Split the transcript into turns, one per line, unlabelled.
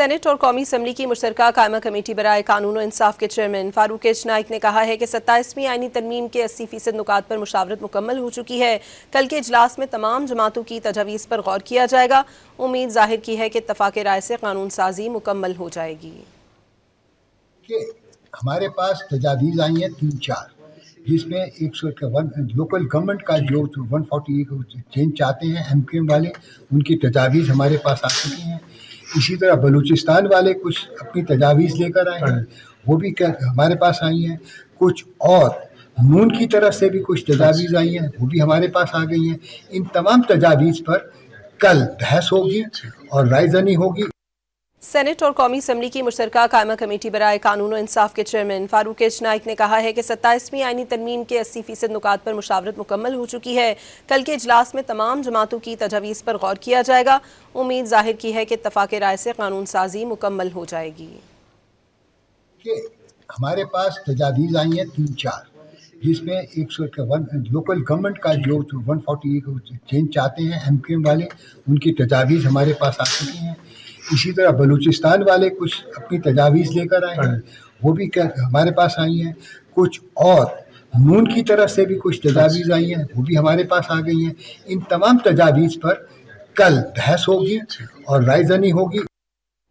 Saint اور قومی assembly کی مشترکہ قائمہ کمیٹی برائے قانون و انصاف کے چیئرمین فاروق ایچ نائک نے کہا ہے کہ 27ویں آئینی ترمیم کے 80% نکات پر مشاورت مکمل ہو چکی ہے۔ کل کے اجلاس میں تمام جماعتوں کی تجاویز پر غور کیا جائے گا۔ امید ظاہر کی ہے کہ اتفاق رائے سے قانون سازی مکمل ہو جائے گی۔
ہمارے پاس تجاویز آئی ہیں 3-4 جس میں لوکل گورنمنٹ کا جو 140 چینج چاہتے ہیں ایم کیو ایم والے، ان کی تجاویز ہمارے پاس آ چکی ہیں۔ اسی طرح بلوچستان والے کچھ اپنی تجاویز لے کر آئے ہیں، وہ بھی ہمارے پاس آئی ہیں۔ کچھ اور نون کی طرف سے بھی کچھ تجاویز آئی ہیں، وہ بھی ہمارے پاس آ گئی ہیں۔ ان تمام تجاویز پر کل بحث ہوگی اور رائے زنی ہوگی۔
سینٹ اور قومی اسمبلی کی مشترکہ قائمہ کمیٹی برائے قانون و انصاف کے چیئرمین فاروق ایچ نائک نے کہا ہے کہ 27ویں آئینی ترمیم کے 80% نکات پر مشاورت مکمل ہو چکی ہے۔ کل کے اجلاس میں تمام جماعتوں کی تجاویز پر غور کیا جائے گا۔ امید ظاہر کی ہے کہ اتفاق رائے سے قانون سازی مکمل ہو جائے گی۔
ہمارے پاس تجاویز آئی ہیں 3-4 جس میں لوکل گورنمنٹ کا جو 140 چینج چاہتے ہیں ایم کیو ایم والے، ان کی تجاویز ہمارے پاس آ چکی ہیں۔ اسی طرح بلوچستان والے کچھ اپنی تجاویز لے کر آئے ہیں، وہ بھی ہمارے پاس آئی ہیں۔ کچھ اور نون کی طرف سے بھی کچھ تجاویز آئی ہیں، وہ بھی ہمارے پاس آ گئی ہیں۔ ان تمام تجاویز پر کل بحث ہوگی اور رائے زنی ہوگی۔